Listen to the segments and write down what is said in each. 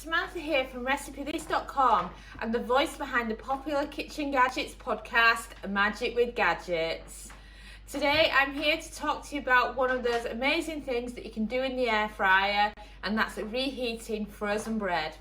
Samantha here from RecipeThis.com and the voice behind the popular Kitchen Gadgets podcast, Magic with Gadgets. Today I'm here to talk to you about one of those amazing things that you can do in the air fryer, and that's reheating frozen bread.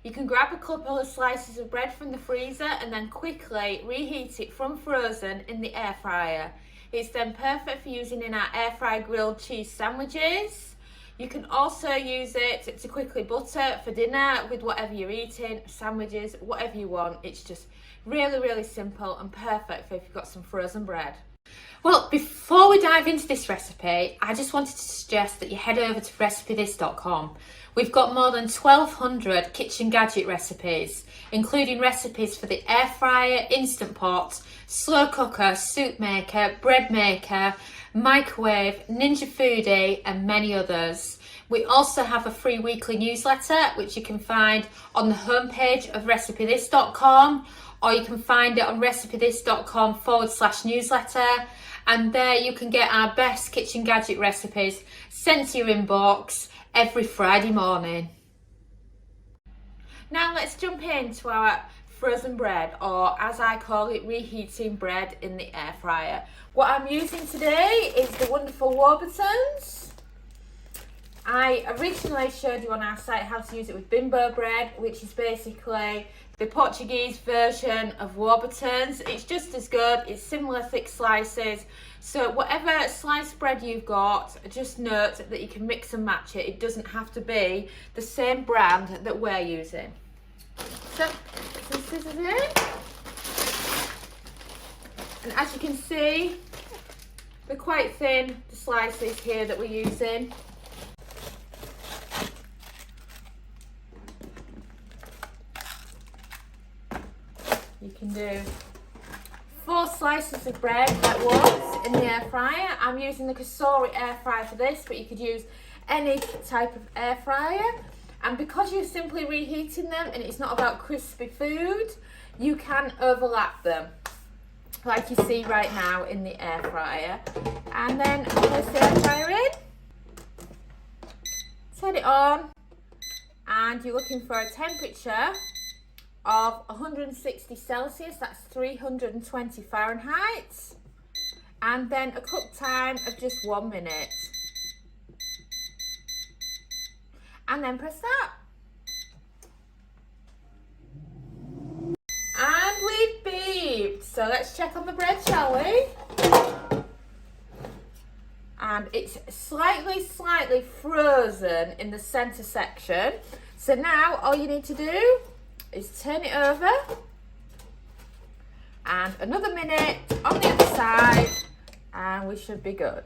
You can grab a couple of slices of bread from the freezer and then quickly reheat it from frozen in the air fryer. It's then perfect for using in our air fry grilled cheese sandwiches. You can also use it to quickly butter for dinner with whatever you're eating, sandwiches, whatever you want. It's just really simple and perfect for if you've got some frozen bread. Well, before we dive into this recipe, I just wanted to suggest that you head over to RecipeThis.com. We've got more than 1,200 kitchen gadget recipes, including recipes for the air fryer, instant pot, slow cooker, soup maker, bread maker, microwave, Ninja Foodie, and many others. We also have a free weekly newsletter, which you can find on the homepage of RecipeThis.com, or you can find it on RecipeThis.com/newsletter. And there you can get our best kitchen gadget recipes sent to your inbox every Friday morning. Now let's jump into our frozen bread, or as I call it, reheating bread in the air fryer. What I'm using today is the wonderful Warburtons. I originally showed you on our site how to use it with bimbo bread, which is basically the Portuguese version of Warburtons. It's just as good, it's similar thick slices. So whatever sliced bread you've got, just note that you can mix and match it. It doesn't have to be the same brand that we're using. So, some scissors in. And as you can see, they're quite thin, the slices here that we're using. You can do 4 slices of bread at once in the air fryer. I'm using the Kasori air fryer for this, but you could use any type of air fryer. And because you're simply reheating them and it's not about crispy food, you can overlap them, like you see right now in the air fryer. And then place the air fryer in, turn it on, and you're looking for a temperature of 160 Celsius, that's 320 Fahrenheit, and then a cook time of just 1 minute. And then press that. And we've beeped. So let's check on the bread, shall we? And it's slightly frozen in the center section. So now all you need to do is turn it over, and another minute on the other side, and we should be good.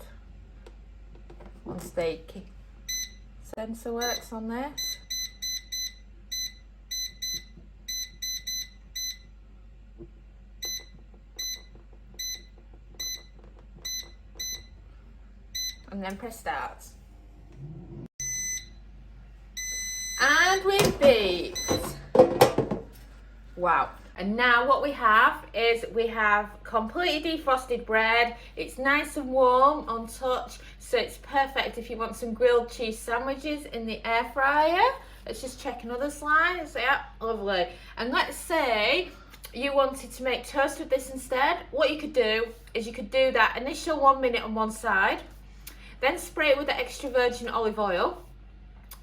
Once the sensor works on this. And then press start. And we've beeped. Wow. And now what we have is we have completely defrosted bread. It's nice and warm on touch, so it's perfect if you want some grilled cheese sandwiches in the air fryer. Let's just check another slide. So, yeah, lovely. And let's say you wanted to make toast with this instead. What you could do is you could do that initial 1 minute on one side, then spray it with the extra virgin olive oil,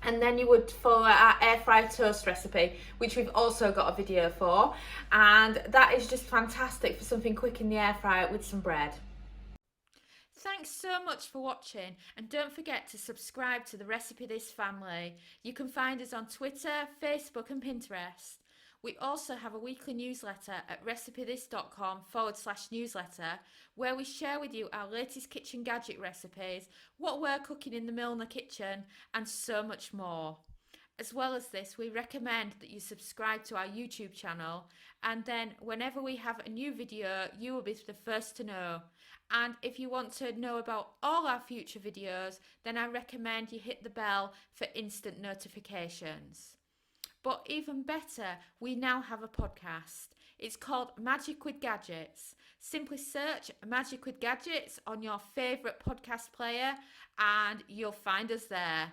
and then you would follow our air fry toast recipe, which we've also got a video for. And that is just fantastic for something quick in the air fryer with some bread. Thanks so much for watching, and don't forget to subscribe to the Recipe This family. You can find us on Twitter, Facebook and Pinterest. We also have a weekly newsletter at RecipeThis.com/newsletter, where we share with you our latest kitchen gadget recipes, what we're cooking in the Milner kitchen, and so much more. As well as this, we recommend that you subscribe to our YouTube channel, and then whenever we have a new video, you will be the first to know. And if you want to know about all our future videos, then I recommend you hit the bell for instant notifications. But even better, we now have a podcast. It's called Magic with Gadgets. Simply search Magic with Gadgets on your favourite podcast player and you'll find us there.